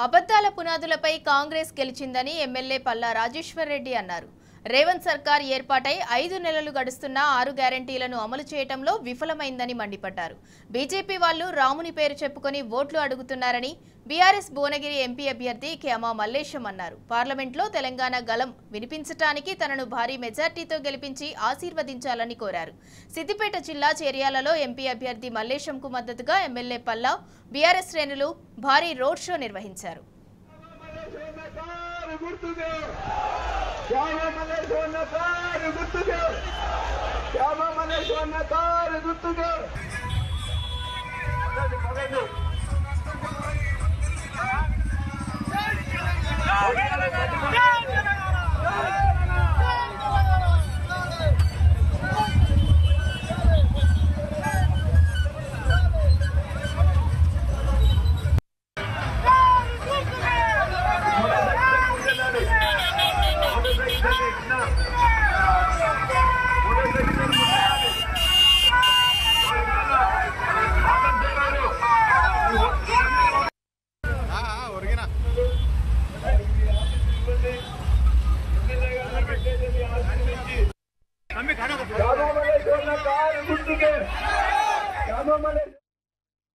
అబద్ధాల పునాదులపై కాంగ్రెస్ గెలిచిందని ఎమ్మెల్యే పల్లా రాజేశ్వర్ రెడ్డి అన్నారు. రేవంత్ సర్కార్ ఏర్పాటై 5 నెలలు గడుస్తున్నా 6 గ్యారెంటీలను అమలు చేయడంలో విఫలమైందని మండిపడ్డారు. బీజేపీ వాళ్ళు రాముని పేరు చెప్పుకొని ఓట్లు అడుగుతున్నారని బీఆర్ఎస్ భువనగిరి ఎంపీ అభ్యర్థి కేమా మల్లేశం అన్నారు. పార్లమెంట్లో తెలంగాణ గలం వినిపించడానికి తనను భారీ మెజార్టీతో గెలిపించి ఆశీర్వదించాలని కోరారు. సిద్దిపేట జిల్లా చేర్యాలలో ఎంపీ అభ్యర్థి మల్లేశంకు మద్దతుగా ఎమ్మెల్యే పల్లా బీఆర్ఎస్ శ్రేణులు భారీ రోడ్ షో నిర్వహించారు. Come on,